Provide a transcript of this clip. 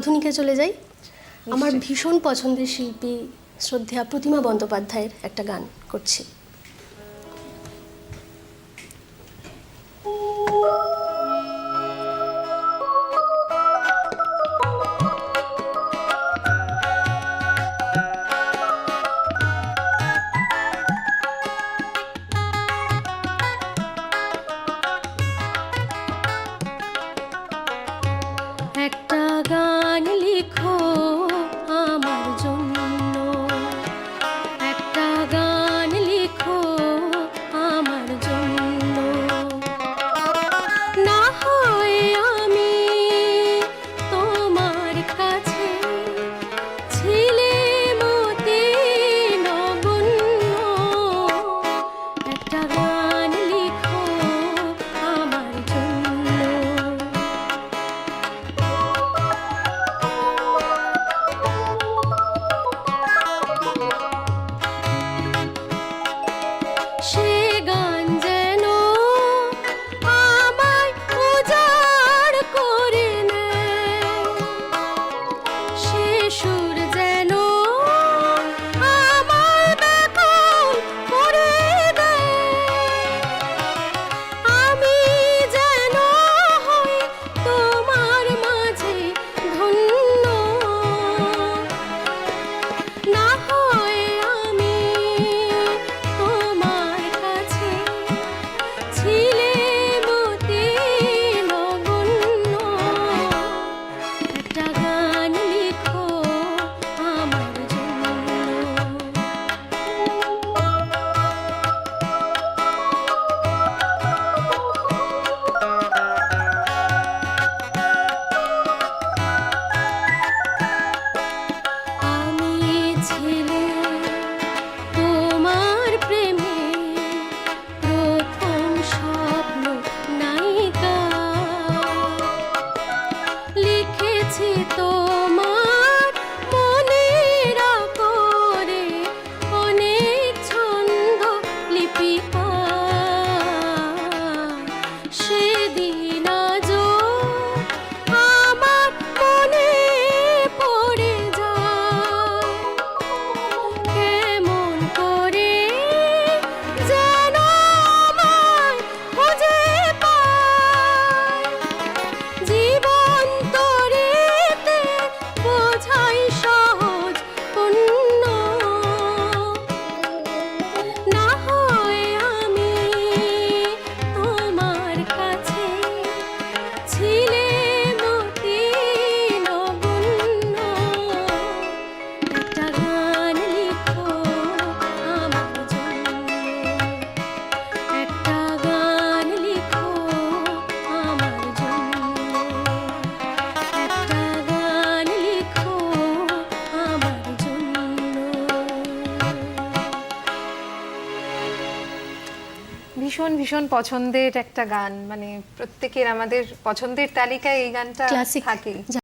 আধুনিকে চলে যাই। আমার ভীষণ পছন্দের শিল্পী শ্রদ্ধেয়া প্রতিমা বন্দ্যোপাধ্যায়ের একটা গান করছি। একটা গান লিখো আমার জন্য, একটা গান লিখো আমার জন্য। না হয় আমি তোমার কাছে ছিলে মতি নগণ্য, একটা গান লিখো আমার জন্য। সে গান যেন আমায় উজাড় করে নেয়, সে সুর যেন আমায় ব্যাকুল করে দেয়। আমি যেন হই তোমার মাঝে ধন্য, না হয় আমি তোমার কাছে ছিলে মতি নগণ্য, একটা গান লিখো আমার জন্য। আমি ছিলে তোমার প্রেমে প্রথম স্বপ্ন নায়িকা, লিখেছি তোমার মনের আকরে অনেক ছন্দ লিপিকা। সেদিন আজও আমার মনে পড়ে যায়, কেমন করে যেন আমায় খুঁজে পায়। জীবন তরিতে বোঝাই সহজ পুণ্য, না হয় আমি তোমার কাছে ছিলে মতি নগণ্য, একটা গান লিখো আমার জন্য, একটা গান লিখো আমার জন্য, একটা গান লিখো আমার জন্য। ভীষণ ভীষণ পছন্দের একটা গান, মানে প্রত্যেকের আমাদের পছন্দের তালিকায় এই গানটা ক্লাসিক থাকে।